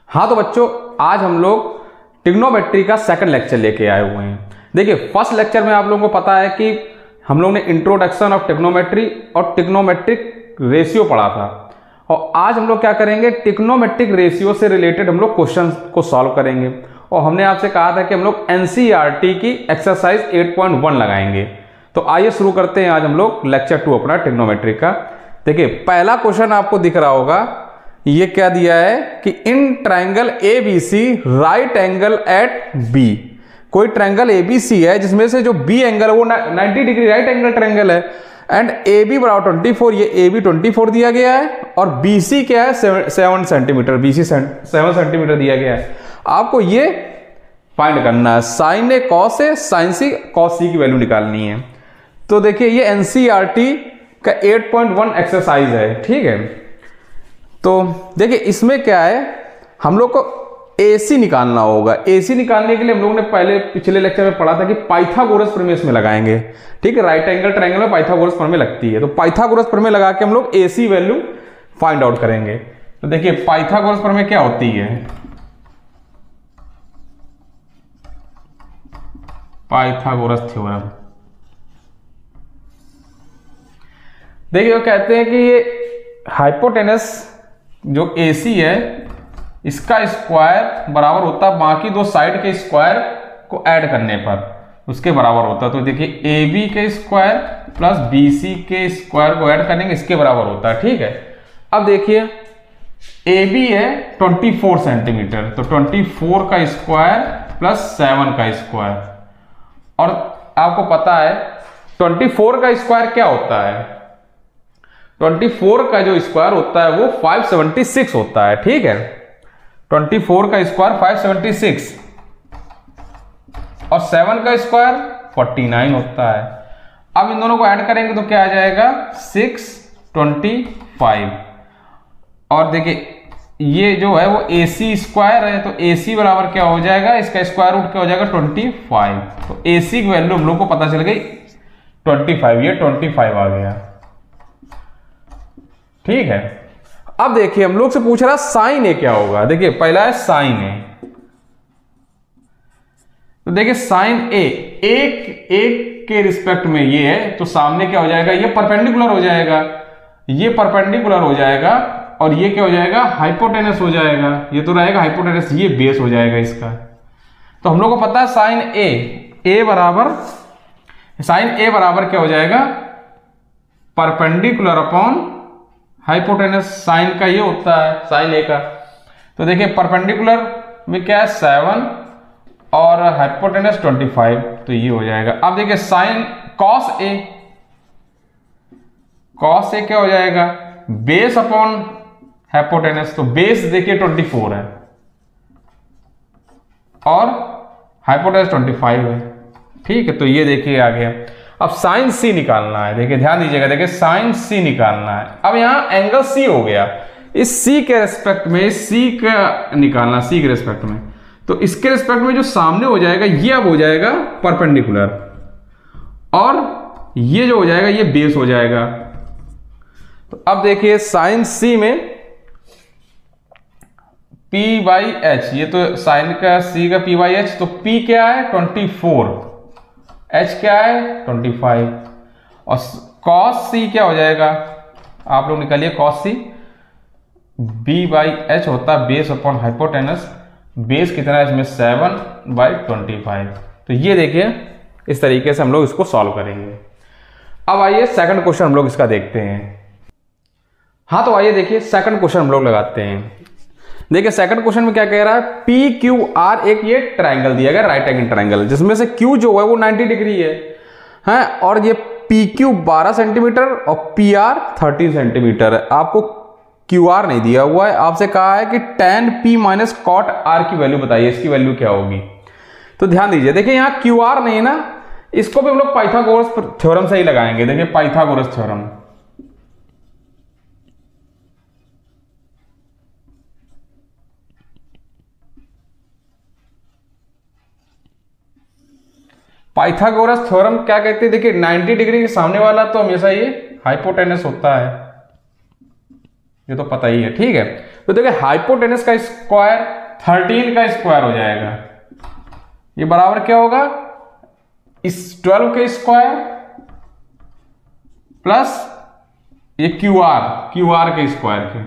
हाँ तो बच्चों, आज हम लोग ट्रिग्नोमेट्री का सेकंड लेक्चर लेके आए हुए हैं। देखिए, फर्स्ट लेक्चर में आप लोगों को पता है कि हम लोग ने इंट्रोडक्शन ऑफ ट्रिग्नोमेट्री और ट्रिग्नोमेट्रिक रेशियो पढ़ा था, और आज हम लोग क्या करेंगे, ट्रिग्नोमेट्रिक रेशियो से रिलेटेड हम लोग क्वेश्चन को सॉल्व करेंगे। और हमने आपसे कहा था कि हम लोग एनसीईआरटी की एक्सरसाइज 8.1 लगाएंगे। तो आइए शुरू करते हैं आज हम लोग लेक्चर 2 अपना ट्रिग्नोमेट्री का। देखिए, पहला क्वेश्चन आपको दिख रहा होगा, ये क्या दिया है कि in triangle ABC right angle at B. कोई ट्रायंगल एबीसी है जिसमें से जो बी एंगल है वो 90 डिग्री राइट एंगल ट्रायंगल है, एंड ए बी बराबर 24, ये ए बी 24 दिया गया है, और बी सी क्या है 7 सेंटीमीटर, बी सी 7 सेंटीमीटर दिया गया है। आपको ये फाइंड करना है, sign A cos A sign C cos सी की वैल्यू निकालनी है। तो देखिए, ये एनसीईआरटी का 8.1 एक्सरसाइज है, ठीक है। तो देखिए, इसमें क्या है, हम लोग को AC निकालना होगा। AC निकालने के लिए हम लोगों ने पिछले लेक्चर में पढ़ा था कि पाइथागोरस प्रमेय इसमें लगाएंगे, ठीक है। राइट एंगल ट्रायंगल में पाइथागोरस प्रमेय लगती है, तो पाइथागोरस प्रमेय लगा के हम लोग AC वैल्यू फाइंड आउट करेंगे। तो देखिए, पाइथागोरस प्रमेय क्या होती है, पाइथागोरस थ्योरम। देखिए, वो कहते हैं कि ये हाइपोटेनस जो AC है इसका स्क्वायर बराबर होता है बाकी दो साइड के स्क्वायर को ऐड करने पर, उसके बराबर होता है। तो देखिए, AB के स्क्वायर प्लस BC के स्क्वायर को ऐड करेंगे, इसके बराबर होता है, ठीक है। अब देखिए, AB है 24 सेंटीमीटर, तो 24 का स्क्वायर प्लस 7 का स्क्वायर, और आपको पता है 24 का स्क्वायर क्या होता है, 24 का जो स्क्वायर होता है वो 576 होता है, ठीक है। 24 का स्क्वायर 576 और 7 का स्क्वायर 49 होता है। अब इन दोनों को ऐड करेंगे तो क्या आ जाएगा 625। और देखिए, ये जो है वो AC स्क्वायर है, तो AC बराबर क्या हो जाएगा, इसका स्क्वायर रूट क्या हो जाएगा 25। तो AC की वैल्यू हम लोग को पता चल गई 25, ये 25 आ गया, ठीक है। अब देखिए, हम लोग से पूछ रहा साइन ए क्या होगा। देखिए, पहला है साइन ए, तो देखिए साइन ए एक के रिस्पेक्ट में ये है, तो सामने क्या हो जाएगा, ये परपेंडिकुलर हो जाएगा, ये परपेंडिकुलर हो जाएगा, और ये क्या हो जाएगा, हाइपोटेनस हो जाएगा। ये तो रहेगा हाइपोटेनस, ये बेस हो जाएगा इसका। तो हम लोग को पता है साइन ए बराबर क्या हो जाएगा, परपेंडिकुलर अपॉन हाइपोटेनस। साइन का ये होता है, साइन ए का। तो देखिए, परपेंडिकुलर में क्या है 7 और हाइपोटेनस 25, तो ये हो जाएगा। अब देखिए, साइन कॉस ए क्या हो जाएगा, बेस अपॉन हाइपोटेनस। तो बेस देखिए 24 है और हाइपोटेनस 25 है, ठीक है। तो ये देखिए आ गया। अब साइन सी निकालना है, देखिए ध्यान दीजिएगा, देखिए साइन सी निकालना है। अब यहां एंगल सी हो गया, इस सी के रेस्पेक्ट में सी का निकालना, सी के रेस्पेक्ट में। तो इसके रेस्पेक्ट में जो सामने हो जाएगा ये अब हो जाएगा परपेंडिकुलर, और ये जो हो जाएगा ये बेस हो जाएगा। तो अब देखिए, साइन सी में P/H, ये तो साइन का सी का P/H, तो P क्या है 24, H क्या है 25, और cos C क्या हो जाएगा, आप लोग निकालिए cos C, B/H होता है बेस अपॉन हाइपोटेनस। बेस कितना है इसमें 7/25। तो ये देखिए, इस तरीके से हम लोग इसको सॉल्व करेंगे। अब आइए सेकंड क्वेश्चन हम लोग इसका देखते हैं। हाँ तो आइए देखिए, सेकंड क्वेश्चन हम लोग लगाते हैं। देखिए, सेकंड क्वेश्चन में क्या कह रहा है, PQR एक ये ट्रायंगल दिया गया, राइट एंगल ट्रायंगल, जिसमें से Q जो है वो 90 डिग्री है, और ये PQ 12 सेंटीमीटर और PR 13 सेंटीमीटर है। आपको QR नहीं दिया हुआ है, आपसे कहा है कि tan P minus cot R की वैल्यू बताइए, इसकी वैल्यू क्या होगी। तो ध्यान दीजिए, देखिए यहाँ QR नहीं है ना, इसको भी हम लोग पाइथागोरस थ्योरम से ही लगाएंगे। देखिए, पाइथागोरस थ्योरम, पाइथागोरस थ्योरम क्या कहते हैं, देखिए 90 डिग्री के सामने वाला तो हमेशा ये हाइपोटेनस होता है, ये तो पता ही है, ठीक है। तो देखिए हाइपोटेनस का स्क्वायर 13 का स्क्वायर हो जाएगा, ये बराबर क्या होगा, इस 12 के स्क्वायर प्लस ये क्यू आर के स्क्वायर के।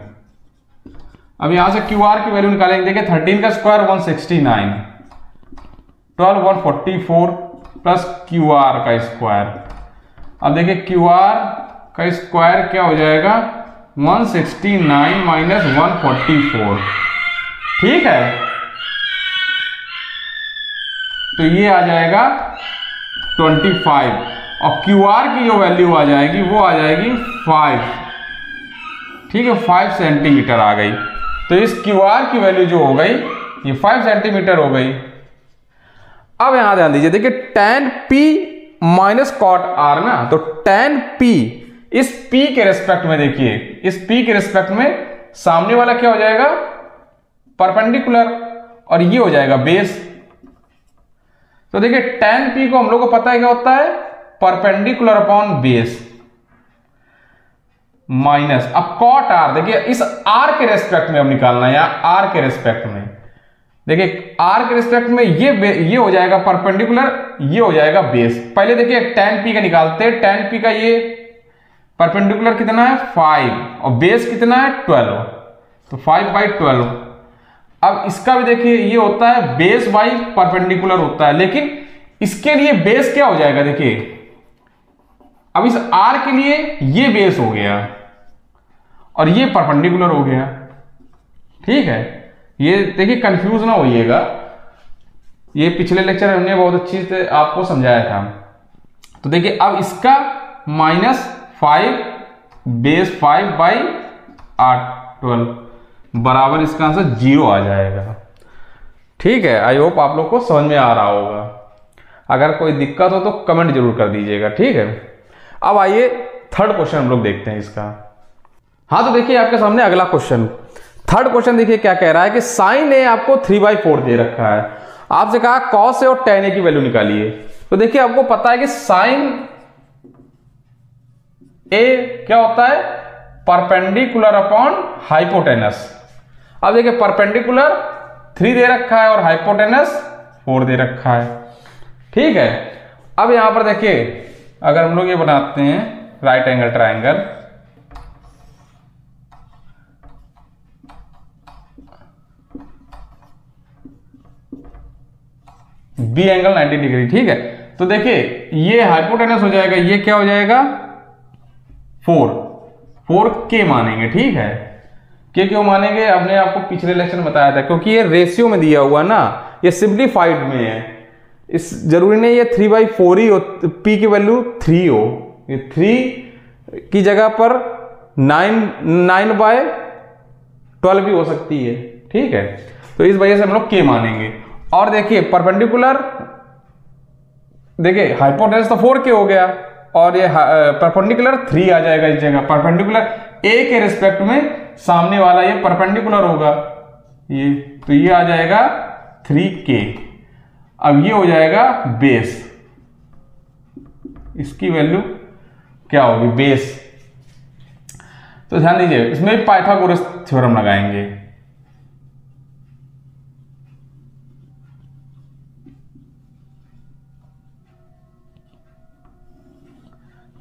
अब यहां से क्यू आर की वैल्यू निकालेंगे, देखिए 13 का स्क्वायर 169, 12 144 प्लस क्यू आर का स्क्वायर। अब देखिए क्यू आर का स्क्वायर क्या हो जाएगा, 169 माइनस 144, ठीक है, तो ये आ जाएगा 25 और क्यू आर की जो वैल्यू आ जाएगी वो आ जाएगी 5, ठीक है, 5 सेंटीमीटर आ गई। तो इस क्यू आर की वैल्यू जो हो गई ये 5 सेंटीमीटर हो गई। अब यहां ध्यान दीजिए, देखिए tan p minus cot r ना, तो tan p इस p के रेस्पेक्ट में, देखिए इस p के रेस्पेक्ट में सामने वाला क्या हो जाएगा, परपेंडिकुलर, और ये हो जाएगा बेस। तो देखिए tan p को हम लोग को पता है क्या होता है, परपेंडिकुलर अपॉन बेस, माइनस अब cot r, देखिए इस r के रेस्पेक्ट में अब निकालना है, या r के रेस्पेक्ट में, देखिए r के रेस्पेक्ट में ये हो जाएगा परपेंडिकुलर, ये हो जाएगा बेस। पहले देखिए tan p का निकालते हैं, tan p का ये परपेंडिकुलर कितना है 5 और बेस कितना है 12, तो 5/12। अब इसका भी देखिए ये होता है बेस बाई परपेंडिकुलर होता है, लेकिन इसके लिए बेस क्या हो जाएगा, देखिए अब इस r के लिए ये बेस हो गया और ये परपेंडिकुलर हो गया, ठीक है। ये देखिए कंफ्यूज ना होइएगा, ये पिछले लेक्चर में हमने बहुत अच्छी से आपको समझाया था। तो देखिए अब इसका -5 बेस 5/12 बराबर इसका आंसर 0 आ जाएगा, ठीक है। आई होप आप लोग को समझ में आ रहा होगा, अगर कोई दिक्कत हो तो कमेंट जरूर कर दीजिएगा, ठीक है। अब आइए थर्ड क्वेश्चन हम लोग देखते हैं इसका। हाँ, तो देखिए आपके सामने अगला क्वेश्चन, थर्ड क्वेश्चन देखिए क्या कह रहा है कि साइन ए आपको 3/4 दे रखा है, आपसे कहा कॉस ए और tan ए की वैल्यू निकालिए। तो देखिए आपको पता है कि साइन ए क्या होता है, परपेंडिकुलर अपॉन हाइपोटेनस। अब देखिए परपेंडिकुलर 3 दे रखा है और हाइपोटेनस 4 दे रखा है, ठीक है। अब यहां पर देखिए अगर हम लोग ये बनाते हैं right angle triangle, B angle 90 degree, ठीक है। तो देखिए ये हाइपोटेनस हो जाएगा, ये क्या हो जाएगा 4 के मानेंगे, ठीक है। के क्यों मानेंगे, आपने आपको पिछले लेक्चर में बताया था, क्योंकि ये रेशियो में दिया हुआ ना, ये सिंप्लीफाइड में है, इस जरूरी नहीं ये 3/4 ही हो, p की वैल्यू 3 हो, ये 3 की जगह पर 9/12 भी हो सकती है, ठीक है। तो इस वजह से हम लोग के मानेंगे। और देखिए परपेंडिकुलर, देखिए हाइपोटेनस तो 4 के हो गया और ये परपेंडिकुलर 3 आ जाएगा इस जगह। परपेंडिकुलर ए के रिस्पेक्ट में सामने वाला ये परपेंडिकुलर होगा, ये तो ये आ जाएगा 3k। अब ये हो जाएगा बेस, इसकी वैल्यू क्या होगी बेस। तो ध्यान दीजिए इसमें पाइथागोरस थ्योरम लगाएंगे।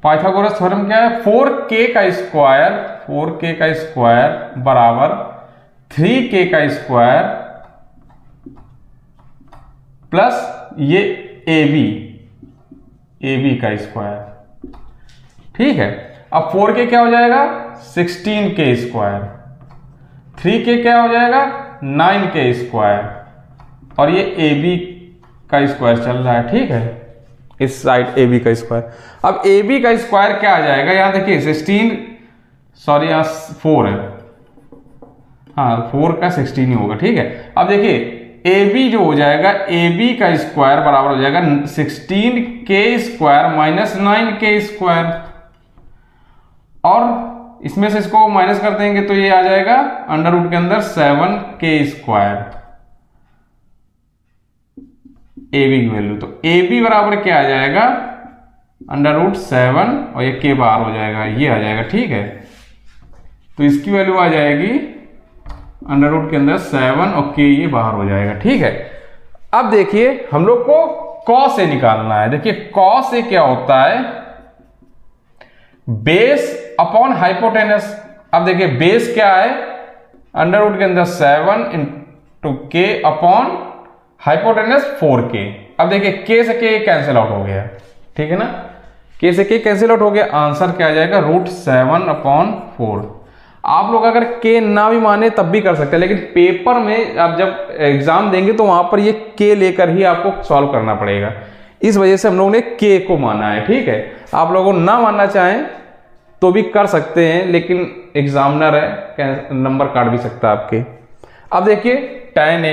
पाइथागोरस थ्योरम क्या है, 4k का स्क्वायर बराबर 3k का स्क्वायर प्लस ये AB का स्क्वायर, ठीक है। अब 4k क्या हो जाएगा 16k स्क्वायर, 3k क्या हो जाएगा 9k स्क्वायर और ये AB का स्क्वायर चल रहा है, ठीक है, इस साइड AB का स्क्वायर। अब AB का स्क्वायर क्या आ जाएगा, यहां देखिए 4 है, हाँ 4 का 16 ही होगा, ठीक है। अब देखिए AB जो हो जाएगा, AB का स्क्वायर बराबर हो जाएगा 16k square minus 9k square, और इसमें से इसको माइनस कर देंगे तो ये आ जाएगा अंडर रूट के अंदर 7k स्क्वायर AB की वैल्यू। तो AB बराबर क्या आ जाएगा अंडर रूट 7 और ये k बाहर हो जाएगा, ये आ जाएगा, ठीक है। तो इसकी वैल्यू आ जाएगी अंडर रूट के अंदर 7 और के ये बाहर हो जाएगा। ठीक है, अब देखिए हम लोग को कॉस ए निकालना है। देखिए कॉस ए क्या होता है, बेस अपॉन हाइपोटेनस। अब देखिए बेस क्या है, अंडर रूट के अंदर 7 इंटू के अपॉन हाइपोटेनस 4k। अब देखिए के से के कैंसिल आउट हो गया, ठीक है ना, के से के कैंसिल आउट हो गया, आंसर क्या आ जाएगा √7/4। आप लोग अगर के ना भी माने तब भी कर सकते हैं, लेकिन पेपर में आप जब एग्जाम देंगे तो वहां पर ये के लेकर ही आपको सॉल्व करना पड़ेगा। इस वजह से हम लोगों ने के को माना है। ठीक है, आप लोगों को ना मानना चाहें तो भी कर सकते हैं, लेकिन एग्जामिनर है, नंबर काट भी सकता है आपके। अब देखिए tan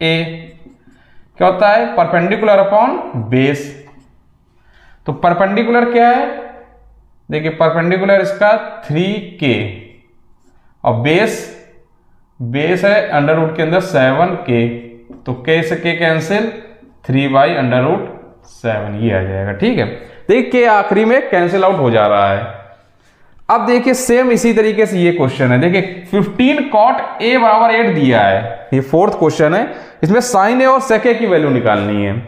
ए क्या होता है, परपेंडिकुलर अपॉन बेस। तो परपेंडिकुलर क्या है, देखिए परपेंडिकुलर इसका 3k और बेस है अंडर रूट के अंदर 7k, तो k से k कैंसिल, 3/√7 ये आ जाएगा। ठीक है, देखिए के आखिरी में कैंसिल आउट हो जा रहा है। अब देखिए सेम इसी तरीके से ये क्वेश्चन है। देखिए 15 cot a = 8 दिया है, ये फोर्थ क्वेश्चन है, इसमें साइन ए और सेक ए की वैल्यू निकालनी है।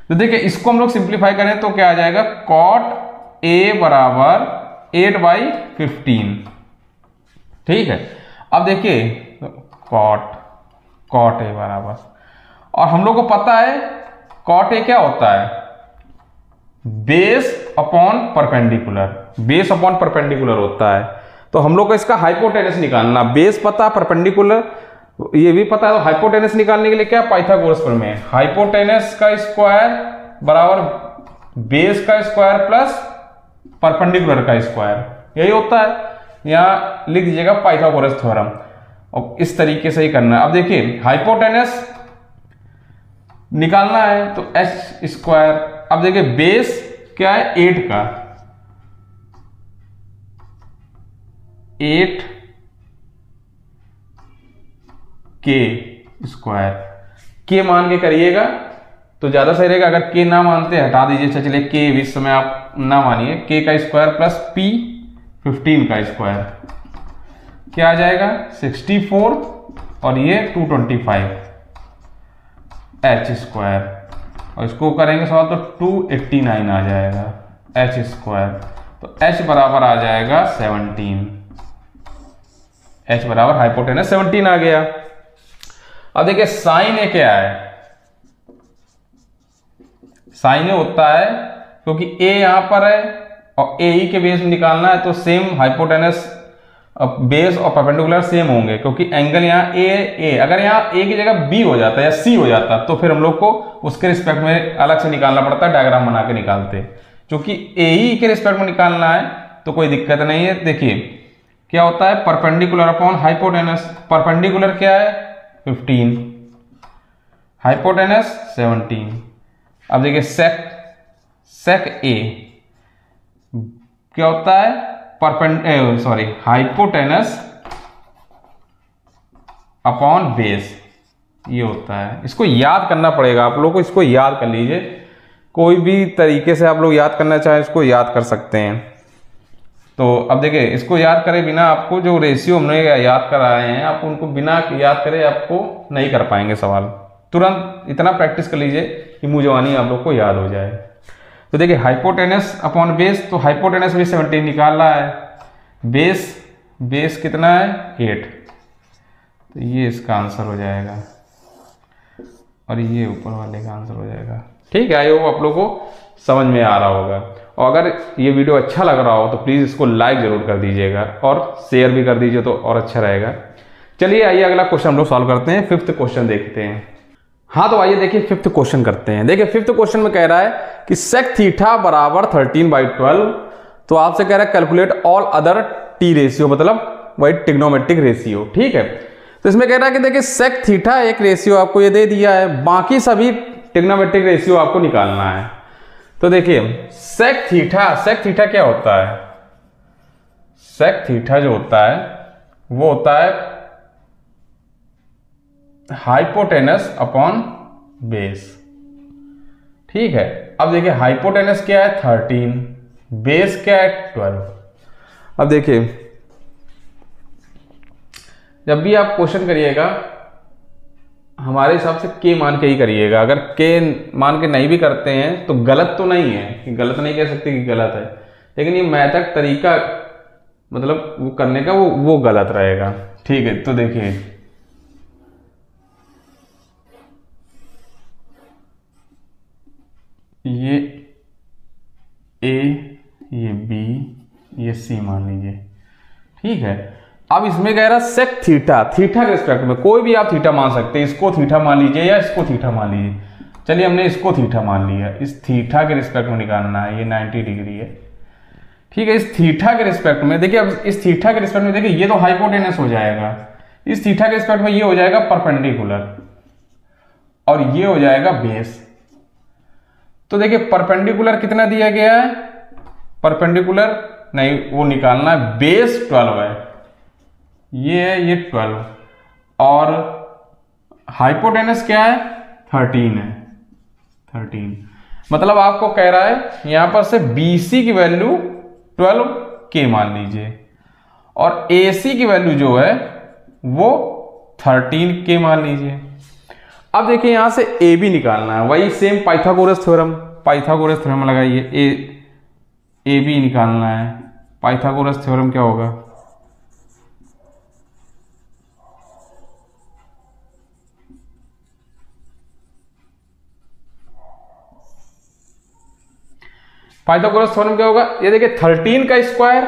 तो देखिए इसको हम लोग सिंप्लीफाई करें तो क्या आ जाएगा, cot a = 8/15। ठीक है, अब देखिए cot a बराबर, और हम लोग को पता है cot a क्या होता है, base upon perpendicular, base upon perpendicular होता है। तो हम लोग को इसका हाइपोटेनस निकालना, बेस पता, परपेंडिकुलर ये भी पता है, तो हाइपोटेनस निकालने के लिए क्या पाइथागोरस प्रमेय, हाइपोटेनस का स्क्वायर बराबर बेस का स्क्वायर प्लस परपेंडिकुलर का स्क्वायर, यही होता है। यहां लिख दीजिएगा पाइथागोरस थ्योरम, और इस तरीके से ही करना है। अब देखिए हाइपोटेनस निकालना है तो h²। अब देखिए बेस क्या है 8 का, 8k², के मान के करिएगा तो ज्यादा सही रहेगा। अगर के ना मानते हटा दीजिए, चलिए के इस समय आप ना मानिए, के का स्क्वायर प्लस p 15 का स्क्वायर क्या आ जाएगा 64, और ये 225 h², और इसको करेंगे सवाल तो 289 आ जाएगा h²। तो h बराबर आ जाएगा 17, h बराबर हाइपोटेनस 17 आ गया। अब देखिए साइन ए क्या है, साइन ए होता है क्योंकि a यहां पर है और ए के बेस में निकालना है, तो सेम हाइपोटेनस बेस और परपेंडिकुलर सेम होंगे, क्योंकि एंगल यहाँ ए, अगर यहाँ ए की जगह बी हो जाता है या सी हो जाता तो फिर हम लोग को उसके रिस्पेक्ट में अलग से निकालना पड़ता है, डायग्राम बना के निकालते। क्योंकि ए के रिस्पेक्ट में निकालना है तो कोई दिक्कत नहीं है। देखिए क्या होता है, परपेंडिकुलर अपॉन हाइपोटेनस, परपेंडिकुलर क्या है 15, हाइपोटेनस 17। अब देखिए सेक ए क्या होता है, हाइपोटेनस अपॉन बेस, ये होता है। इसको याद करना पड़ेगा आप लोगों को, इसको याद कर लीजिए, कोई भी तरीके से आप लोग याद करना चाहें इसको याद कर सकते हैं। तो अब देखिए इसको याद करे बिना आपको जो रेशियो हमने याद कराए हैं, आप उनको बिना याद करे आपको नहीं कर पाएंगे सवाल। तुरंत इतना प्रैक्टिस कर लीजिए कि मुंह जवानी आप लोग को याद हो जाए। तो देखिए हाइपोटेनस अपॉन बेस, तो हाइपोटेनस भी 17 निकाल रहा है, बेस कितना है 8, तो ये इसका आंसर हो जाएगा, और ये ऊपर वाले का आंसर हो जाएगा। ठीक है, आई होप आप लोगों को समझ में आ रहा होगा, और अगर ये वीडियो अच्छा लग रहा हो तो प्लीज़ इसको लाइक जरूर कर दीजिएगा और शेयर भी कर दीजिए तो और अच्छा रहेगा। चलिए आइए अगला क्वेश्चन हम लोग सॉल्व करते हैं, 5th क्वेश्चन देखते हैं। हाँ तो आइए देखिए 5th क्वेश्चन करते हैं। देखिए 5th क्वेश्चन में कह रहा है कि सेक थीटा बराबर 13/12, तो आपसे कह रहा है calculate all other T ratio, मतलब वही ट्रिग्नोमेट्रिक रेशियो। ठीक है, तो इसमें कह रहा है कि देखिए सेक थीटा एक रेशियो आपको ये दे दिया है, बाकी सभी ट्रिग्नोमेट्रिक रेशियो आपको निकालना है। तो देखिए सेक थीटा क्या होता है, सेक थीटा जो होता है वो होता है हाइपोटेनस अपॉन बेस। ठीक है, अब देखिए हाइपोटेनस क्या है 13, बेस क्या है 12। अब देखिए जब भी आप क्वेश्चन करिएगा हमारे हिसाब से के मान के ही करिएगा। अगर के मान के नहीं भी करते हैं तो गलत तो नहीं है, कि गलत नहीं कह सकते कि गलत है, लेकिन ये मैथड तरीका मतलब वो करने का वो गलत रहेगा। ठीक है, तो देखिए ये ए, ये बी, ये सी मान लीजिए। ठीक है, अब इसमें कह रहा सेक थीटा, थीटा के रिस्पेक्ट में कोई भी आप थीटा मान सकते हैं, इसको थीटा मान लीजिए या इसको थीटा मान लीजिए। चलिए हमने इसको थीटा मान लिया, इस थीटा के रिस्पेक्ट में निकालना है, ये 90 डिग्री है। ठीक है, इस थीटा के रिस्पेक्ट में देखिए, अब इस थीटा के रिस्पेक्ट में देखिए ये तो हाइपोटेनस हो जाएगा, इस थीटा के रिस्पेक्ट में ये हो जाएगा परपेंडिकुलर और ये हो जाएगा बेस। तो देखिए परपेंडिकुलर कितना दिया गया है, परपेंडिकुलर नहीं वो निकालना है, बेस 12 है, ये है ये 12 और हाइपोटेनस क्या है 13 है, 13। मतलब आपको कह रहा है यहां पर से BC की वैल्यू 12 के मान लीजिए और AC की वैल्यू जो है वो 13 के मान लीजिए। अब देखिए यहां से AB निकालना है, वही सेम पाइथागोरस थ्योरम लगाइए, AB निकालना है। पाइथागोरस थ्योरम क्या होगा, पाइथागोरस थ्योरम क्या होगा, ये देखिए 13 का स्क्वायर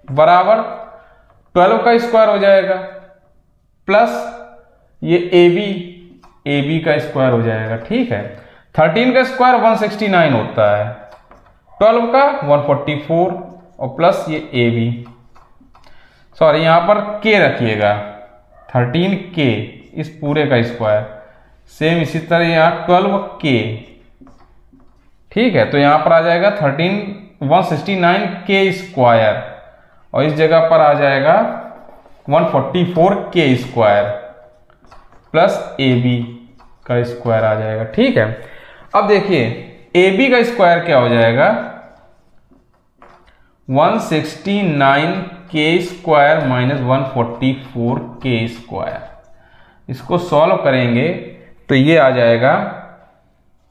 बराबर 12 का स्क्वायर हो जाएगा प्लस ये AB का स्क्वायर हो जाएगा। ठीक है, 13 का स्क्वायर 169 होता है, 12 का 144 और प्लस ये AB, सॉरी यहां पर K रखिएगा, 13K इस पूरे का स्क्वायर, सेम इसी तरह यहां 12K। ठीक है, तो यहां पर आ जाएगा 169K स्क्वायर और इस जगह पर आ जाएगा 144K स्क्वायर प्लस AB का स्क्वायर आ जाएगा। ठीक है, अब देखिए AB का स्क्वायर क्या हो जाएगा, 169K square minus 144K square, इसको सॉल्व करेंगे तो ये आ जाएगा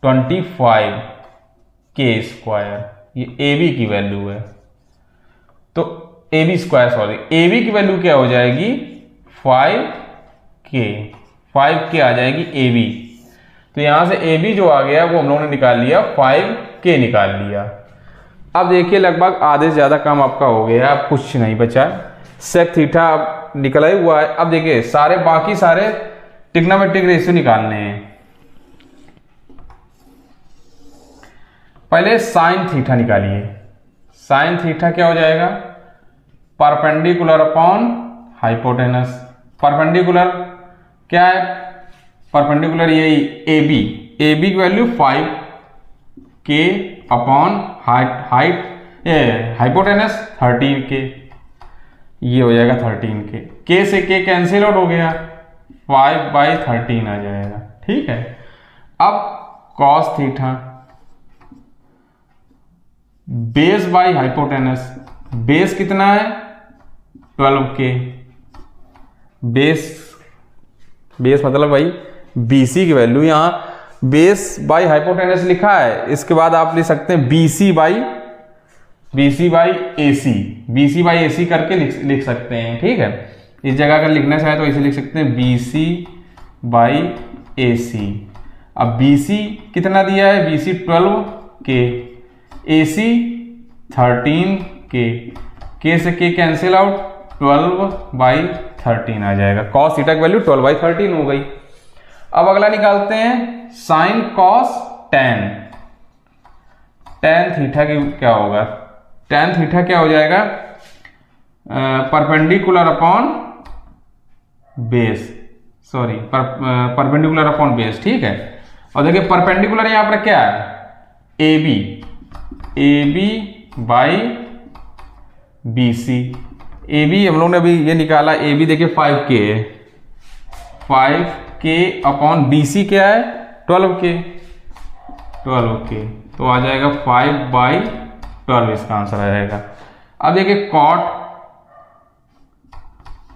25K स्क्वायर, ये AB की वैल्यू है। तो AB स्क्वायर सॉरी AB की वैल्यू क्या हो जाएगी 5K आ जाएगी AB। तो यहां से AB जो आ गया वो हम लोगों ने निकाल लिया, 5K निकाल लिया। अब देखिए लगभग आधे से ज्यादा काम आपका हो गया, अब कुछ नहीं बचा, सेक थीटा अब निकला ही हुआ है। अब देखिए बाकी सारे ट्रिग्नोमेट्रिक रेशियो निकालने हैं। पहले साइन थीटा निकालिए, साइन थीटा क्या हो जाएगा, परपेंडिकुलर अपॉन हाइपोटेनस। परपेंडिकुलर क्या है, परपेंडिकुलर यही AB की value 5K upon hypotenuse 13K, ये हो जाएगा 13K, K से K कैंसिल आउट हो गया, 5/13 आ जाएगा। ठीक है, अब cos theta base by hypotenuse, base कितना है 12K, बेस मतलब भाई BC की वैल्यू, यहां बेस बाई हाइपोटेनस लिखा है, इसके बाद आप लिख सकते हैं BC बाई AC करके लिख सकते हैं। ठीक है, इस जगह अगर लिखना चाहे तो इसे लिख सकते हैं BC बाई AC। अब BC कितना दिया है, BC 12K, AC 13K, K से K कैंसिल आउट, 12/13 आ जाएगा। कॉस थीटा की वैल्यू 12/13 हो गई। अब अगला निकालते हैं sine cos tan. Tan theta की क्या होगा, टेन थीटा क्या हो जाएगा, perpendicular upon base, sorry perpendicular upon base. ठीक है, और देखिए परपेंडिकुलर यहां पर क्या है, AB बाई BC। AB हम लोग ने अभी ये निकाला, AB देखिए 5K है, 5K अपॉन BC क्या है 12K, तो आ जाएगा 5/12 इसका आंसर आ जाएगा। अब देखिए कॉट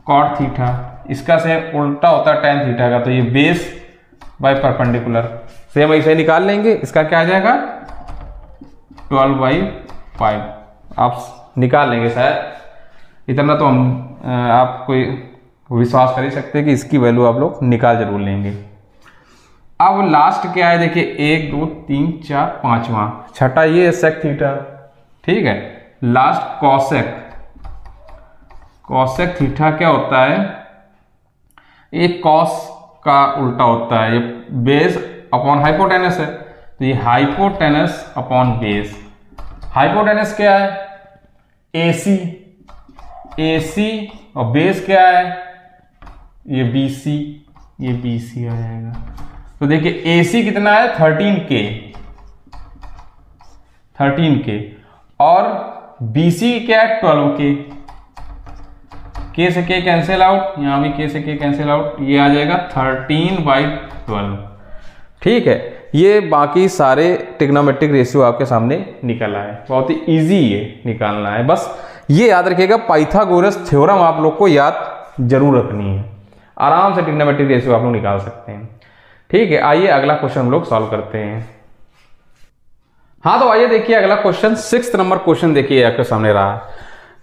कॉट थीटा, इसका सेम उल्टा होता है टेन थीटा का, तो ये बेस बाय परपेंडिकुलर सेम ऐसे निकाल लेंगे। इसका क्या आ जाएगा 12/5, आप निकाल लेंगे शायद, इतना तो हम आप कोई विश्वास कर ही सकते हैं कि इसकी वैल्यू आप लोग निकाल जरूर लेंगे। अब लास्ट क्या है देखिए, 1 2 3 4 5वां, छठा ये सेक थीटा, ठीक है। लास्ट कॉसेक, कॉसेक थीटा क्या होता है, ये कॉस का उल्टा होता है, ये बेस अपॉन हाइपोटेनस है, तो ये हाइपोटेनस अपॉन बेस। हाइपोटेनस क्या है AC, AC और बेस क्या है ये BC, ये BC आ जाएगा। तो देखिए AC कितना है 13K और BC क्या है 12K। K से K कैंसिल आउट, यहां भी K से K कैंसिल आउट, ये आ जाएगा 13/12, ठीक है। ये बाकी सारे ट्रिग्नोमेट्रिक रेशियो आपके सामने निकल आए, बहुत ही इजी है निकालना है। बस ये याद रखिएगा, पाइथागोरस थ्योरम आप लोग को याद जरूर रखनी है, आराम से ट्रिग्नोमेट्रिक रेशियो आप लोग निकाल सकते हैं, ठीक है। आइए अगला क्वेश्चन हम लोग सॉल्व करते हैं। हाँ तो आइए देखिए अगला क्वेश्चन, 6th नंबर क्वेश्चन देखिए आपके सामने रहा।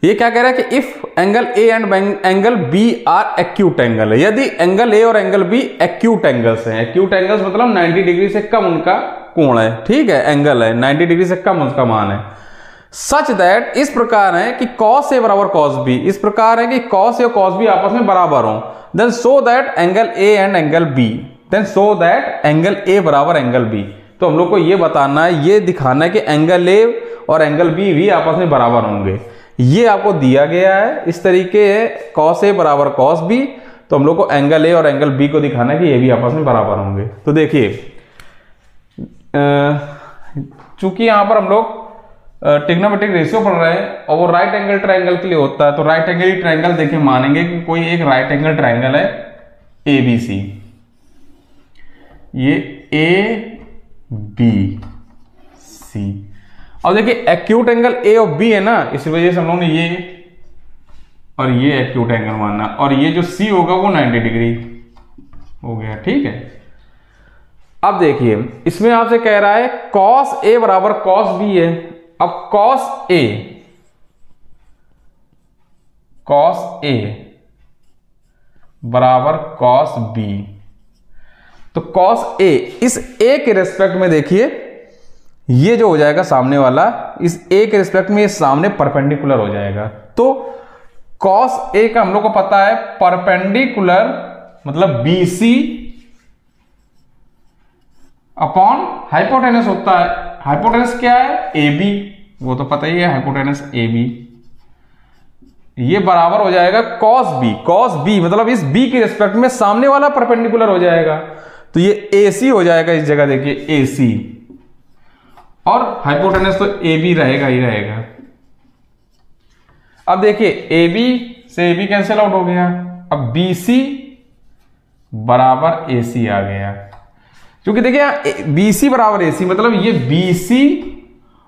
ये क्या कह रहा है कि if angle A and angle B are acute angle है, यदि एंगल ए और एंगल बी एक्यूट एंगल्स हैं, एक्यूट एंगल्स मतलब 90 डिग्री से कम उनका कोण है, ठीक है, एंगल है 90 डिग्री से कम उसका मान है, सच दैट, इस प्रकार है कि cos ए बराबर cos बी, इस प्रकार है कि cos ए और cos बी आपस में बराबर हो, then so that angle A and angle B, then so that angle A बराबर एंगल बी। तो हम लोग को ये बताना है, ये दिखाना है कि एंगल ए और एंगल बी भी आपस में बराबर होंगे। ये आपको दिया गया है इस तरीके है, cos ए बराबर cos बी, तो हम लोग को एंगल ए और एंगल बी को दिखाना है कि ये भी आपस में बराबर होंगे। तो देखिए चूंकि यहां पर हम लोग ट्रिग्नोमेट्रिक रेशियो पढ़ रहे हैं और वो राइट एंगल ट्रायंगल के लिए होता है, तो राइट एंगल ट्रायंगल देखिए मानेंगे कि कोई एक राइट एंगल ट्रायंगल है ABC, ये ABC, और देखिए एक्यूट एंगल ए और बी है ना, इस वजह से हम लोगों ने ये और ये एक्यूट एंगल मानना, और ये जो C होगा वो 90 डिग्री हो गया, ठीक है। अब देखिए इसमें आपसे कह रहा है cos A बराबर cos B है, अब cos A बराबर cos B, तो cos A इस A के रेस्पेक्ट में देखिए ये जो हो जाएगा सामने वाला, इस A के रिस्पेक्ट में ये सामने परपेंडिकुलर हो जाएगा। तो cos A का हम लोग को पता है परपेंडिकुलर मतलब BC अपॉन हाइपोटेनस होता है, हाइपोटेनस क्या है AB, वो तो पता ही है हाइपोटेनस AB, ये बराबर हो जाएगा cos B, cos B मतलब इस B के रिस्पेक्ट में सामने वाला परपेंडिकुलर हो जाएगा, तो ये AC हो जाएगा इस जगह देखिए AC, और हाइपोटेनस तो AB रहेगा ही रहेगा। अब देखिए AB से AB कैंसिल आउट हो गया, अब BC बराबर AC आ गया, क्योंकि देखिए BC बराबर AC मतलब ये BC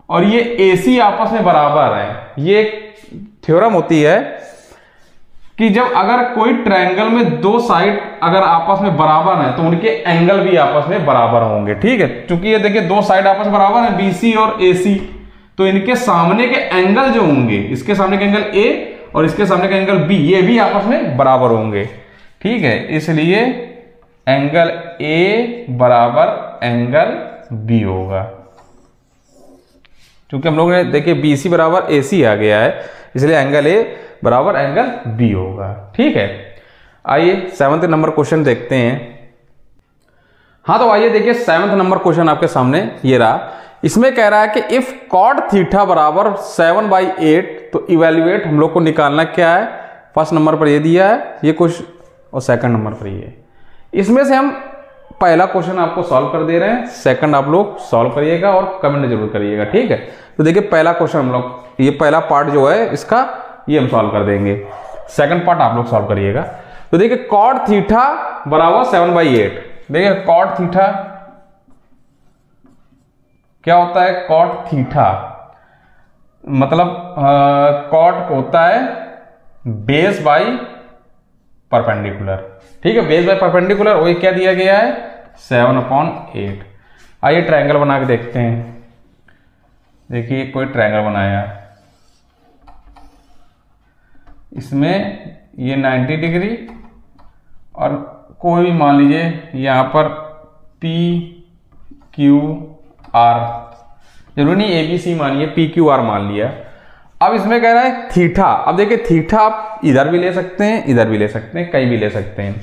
और ये AC आपस में बराबर है। ये एक थ्योरम होती है कि जब अगर कोई ट्रायंगल में दो साइड अगर आपस में बराबर है तो उनके एंगल भी आपस में बराबर होंगे, ठीक है। क्योंकि ये देखिए दो साइड आपस में बराबर है BC और AC, तो इनके सामने के एंगल जो होंगे, इसके सामने के एंगल A और इसके सामने के एंगल B, ये भी आपस में बराबर होंगे, ठीक है। इसलिए एंगल A बराबर एंगल B होगा, क्योंकि हम लोग ने देखिए BC बराबर AC आ गया है, इसलिए एंगल A बराबर एंगल B होगा, ठीक है। आइए 7th नंबर क्वेश्चन देखते हैं। हाँ तो आइए देखिए 7th नंबर क्वेश्चन आपके सामने ये रहा। इसमें कह रहा है कि इफ cot थीटा बराबर 7/8, तो इवेल्युएट हम लोग को निकालना क्या है, फर्स्ट नंबर पर ये दिया है ये कुछ, और सेकंड नंबर पर ये। इसमें से हम पहला क्वेश्चन आपको सॉल्व कर दे रहे हैं, सेकंड आप लोग सॉल्व करिएगा और कमेंट जरूर करिएगा, ठीक है। तो देखिए पहला क्वेश्चन हम लोग, ये पहला पार्ट जो है इसका ये हम सॉल्व कर देंगे, सेकंड पार्ट आप लोग सॉल्व करिएगा। तो देखिए cot थीटा बराबर 7/8, देखिए cot थीटा क्या होता है, cot थीटा मतलब cot होता है बेस बाई परपेंडिकुलर। ठीक है, बेस बाय परपेंडिकुलर, वही क्या दिया गया है 7/8। आइए ट्रायंगल बना के देखते हैं। देखिए कोई ट्रायंगल बनाया, इसमें ये 90 डिग्री और कोई भी मान लीजिए यहाँ पर पी क्यू आर, जरूरी नहीं ABC मानिए, PQR मान लिया। अब इसमें कह रहा है थीटा। अब देखिए थीटा आप इधर भी ले सकते हैं, इधर भी ले सकते हैं, कहीं भी ले सकते हैं।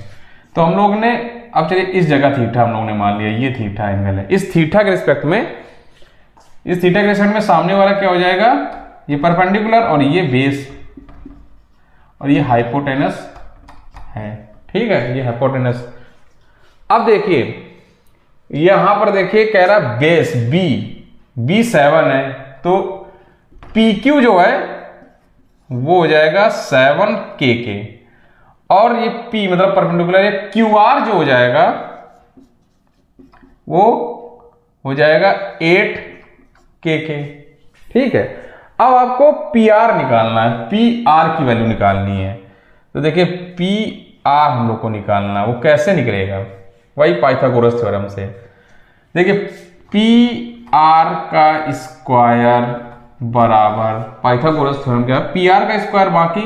तो हम लोग ने, अब चलिए इस जगह थीटा हम लोग ने मान लिया, ये थीटा एंगल है। इस थीटा के रिस्पेक्ट में सामने वाला क्या हो जाएगा, ये परपेंडिकुलर और ये बेस और ये हाइपोटेनस है। ठीक है, ये हाइपोटेनस। अब देखिए यहां पर देखिए कह रहा बेस बी 7 है, तो PQ जो है वो हो जाएगा 7K और ये P मतलब परपेंडिकुलर, ये QR जो हो जाएगा वो हो जाएगा 8K। ठीक है, अब आपको PR निकालना है, PR की वैल्यू निकालनी है। तो देखिए PR हम लोग को निकालना है, वो कैसे निकलेगा, वही पाइथागोरस थ्योरम से। देखिए PR का स्क्वायर बराबर, पाइथागोरस थ्योरम क्या है, PR का स्क्वायर बाकी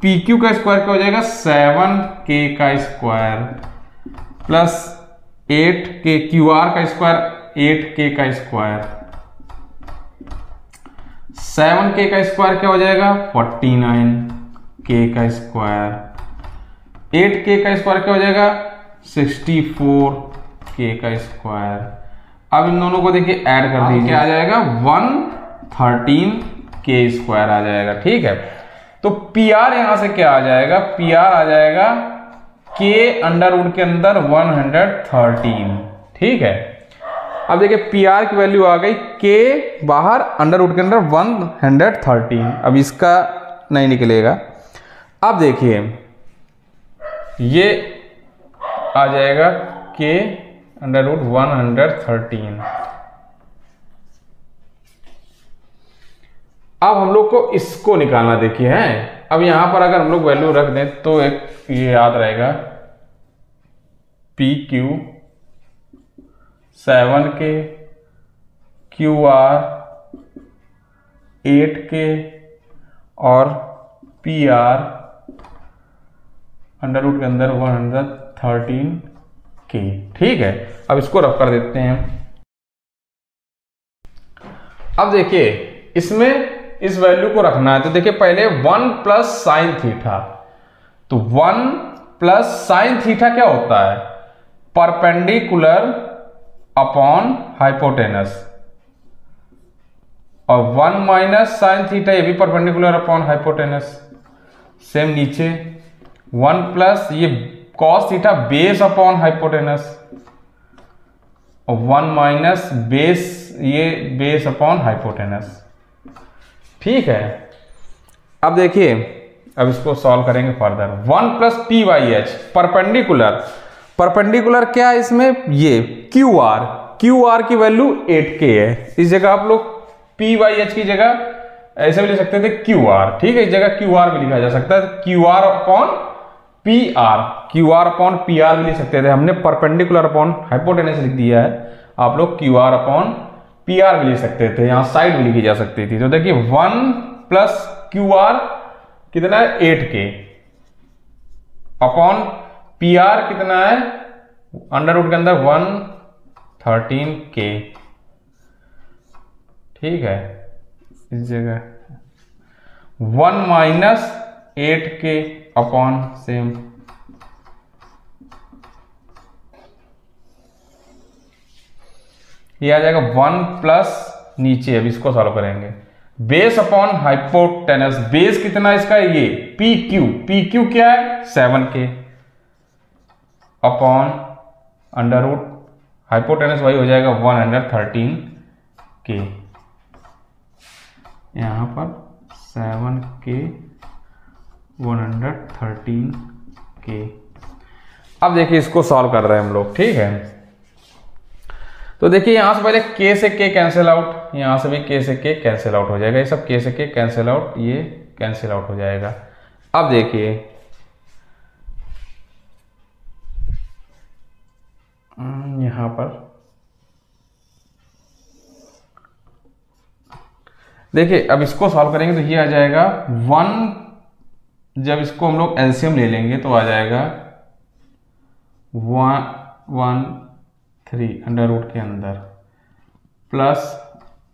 PQ का स्क्वायर क्या हो जाएगा 7K का स्क्वायर प्लस 8K, QR का स्क्वायर 8K का स्क्वायर, 7K का स्क्वायर क्या हो जाएगा 49K का स्क्वायर, 8K का स्क्वायर क्या हो जाएगा 64K का स्क्वायर। अब इन दोनों को देखिए ऐड कर दीजिए, क्या आ जाएगा 113K स्क्वायर आ जाएगा। ठीक है, तो PR यहां से क्या आ जाएगा, PR आ जाएगा K अंडर रूट के अंदर 113। ठीक है, अब देखिए PR की वैल्यू आ गई, K बाहर अंडर रूट के अंदर 113। अब इसका नहीं निकलेगा। अब देखिए ये आ जाएगा K अंडर रूट 113। अब हम लोग को इसको निकालना, देखिए है। अब यहां पर अगर हम लोग वैल्यू रख दें तो एक ये याद रहेगा PQ 7K, QR 8K और PR अंडर रूट के अंदर 113K। ठीक है, अब इसको रख कर देते हैं। अब देखिए इसमें इस वैल्यू को रखना है, तो देखिए पहले 1 प्लस साइन थीटा, तो 1 प्लस साइन थीटा क्या होता है, परपेंडिकुलर अपॉन हाइपोटेनस, और 1 माइनस साइन थीटा ये भी परपेंडिकुलर अपॉन हाइपोटेनस। सेम नीचे 1 प्लस ये cos theta base upon hypotenuse, और 1 माइनस बेस ये बेस अपॉन हाइपोटेनस। ठीक है, अब देखिए अब इसको सॉल्व करेंगे फर्दर। 1 प्लस PYH परपेंडिकुलर क्या है इसमें, ये QR की वैल्यू 8K है। इस जगह आप लोग PYH की जगह ऐसे भी ले सकते थे QR। ठीक है, इस जगह QR भी लिखा जा सकता है, QR अपॉन PR भी लिख सकते थे। हमने परपेंडिकुलर अपॉन हाइपोटेनस लिख दिया है, आप लोग QR अपॉन PR भी लिख सकते थे, यहां साइड भी लिखी जा सकती थी। तो देखिए 1 प्लस QR कितना है 8K अपॉन PR कितना है अंडर रूट के अंदर 113K। ठीक है, इस जगह 1 माइनस 8K अपॉन सेम, ये आ जाएगा 1 प्लस नीचे, अब इसको सॉल्व करेंगे, बेस अपॉन हाइपोटेनस, बेस कितना इसका ये PQ क्या है 7K upon under root hypotenuse वही हो जाएगा 113K, यहां पर 7K 113K। अब देखिए इसको सॉल्व कर रहे हैं हम लोग। ठीक है, तो देखिए यहां से पहले K से K कैंसिल आउट, यहां से भी K से K कैंसिल आउट हो जाएगा, ये सब K से K कैंसिल आउट, ये कैंसिल आउट हो जाएगा। अब देखिए यहाँ पर देखिए, अब इसको सॉल्व करेंगे तो ये आ जाएगा 1, जब इसको हम लोग एलसीएम ले लेंगे तो आ जाएगा 113 अंडर रूट के अंदर प्लस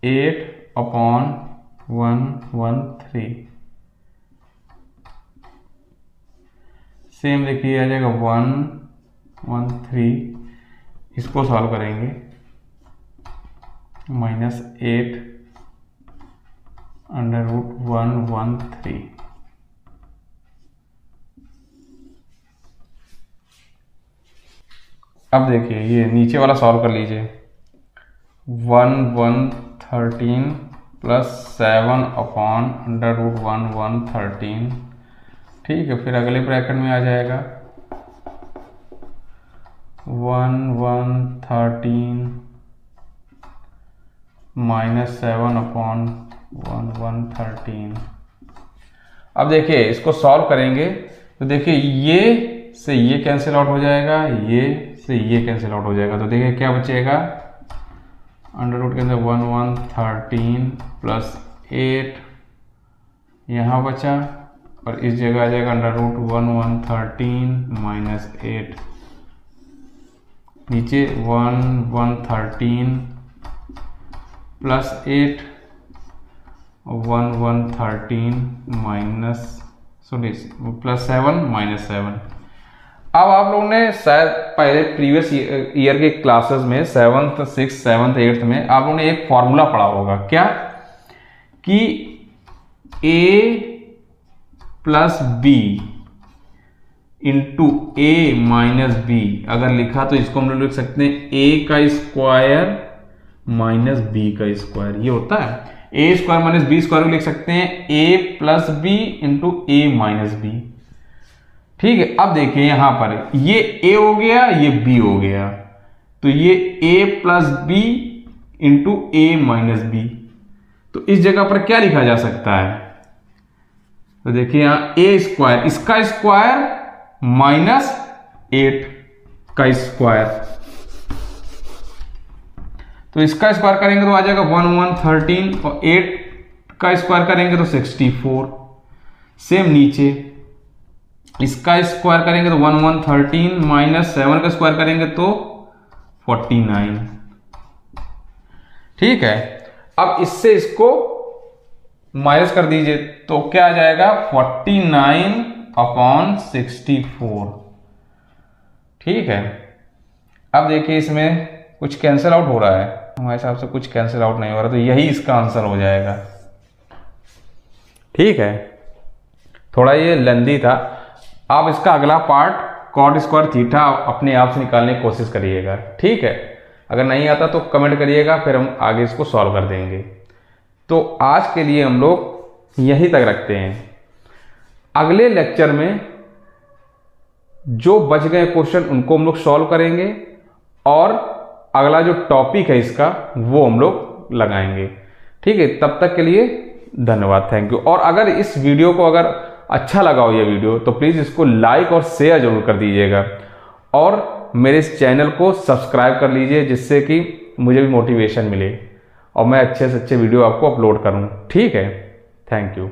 8/113। सेम देखिए आ जाएगा 113, इसको सॉल्व करेंगे -8 अंडर रूट 113। अब देखिए ये नीचे वाला सॉल्व कर लीजिए, 113 प्लस 7/113। ठीक है, फिर अगले ब्रैकेट में आ जाएगा 113 माइनस 7/113। अब देखिए इसको सॉल्व करेंगे तो देखिए ये से ये कैंसिल आउट हो जाएगा, ये से ये कैंसिल आउट हो जाएगा, तो देखिए क्या बचेगा, अंडर रूट के अंदर 113 प्लस 8 यहाँ बचा, और इस जगह आ जाएगा अंडर रूट 113 माइनस 8, नीचे 113 प्लस 8 113 माइनस प्लस 7 माइनस 7। अब आप लोगों ने शायद पहले प्रीवियस ईयर के क्लासेस में 7th 6th 7th 8th में आप लोगों ने एक फॉर्मूला पढ़ा होगा, क्या कि a plus B into A minus B अगर लिखा तो इसको हम लोग लिख सकते हैं a का स्क्वायर माइनस b का स्क्वायर, ये होता है a square minus b square को लिख सकते हैं a plus B into A minus B. ठीक है, अब देखिए यहां पर ये a हो गया, ये b हो गया, तो ये a plus B into A minus B, तो इस जगह पर क्या लिखा जा सकता है, तो देखिए यहां a स्क्वायर, इसका स्क्वायर माइनस 8 का स्क्वायर, तो इसका स्क्वायर करेंगे तो आ जाएगा 113 और 8 का स्क्वायर करेंगे तो 64। सेम नीचे इसका स्क्वायर करेंगे तो 113 माइनस 7 का स्क्वायर करेंगे तो 49। ठीक है, अब इससे इसको माइनस कर दीजिए तो क्या आ जाएगा 49/64। ठीक है, अब देखिए इसमें कुछ कैंसिल आउट हो रहा है, हमारे हिसाब से कुछ कैंसिल आउट नहीं हो रहा, तो यही इसका आंसर हो जाएगा। ठीक है, थोड़ा ये लेंदी था, आप इसका अगला पार्ट कॉट स्क्वायर थीटा अपने आप से निकालने की कोशिश करिएगा। ठीक है, अगर नहीं आता तो कमेंट करिएगा, फिर हम आगे इसको सॉल्व कर देंगे। तो आज के लिए हम लोग यहीं तक रखते हैं, अगले लेक्चर में जो बच गए क्वेश्चन उनको हम लोग सॉल्व करेंगे और अगला जो टॉपिक है इसका वो हम लोग लगाएंगे। ठीक है, तब तक के लिए धन्यवाद, थैंक यू। और अगर इस वीडियो को अगर अच्छा लगा हो ये वीडियो तो प्लीज़ इसको लाइक और शेयर जरूर कर दीजिएगा, और मेरे इस चैनल को सब्सक्राइब कर लीजिए जिससे कि मुझे भी मोटिवेशन मिले और मैं अच्छे से अच्छे वीडियो आपको अपलोड करूं। ठीक है, थैंक यू।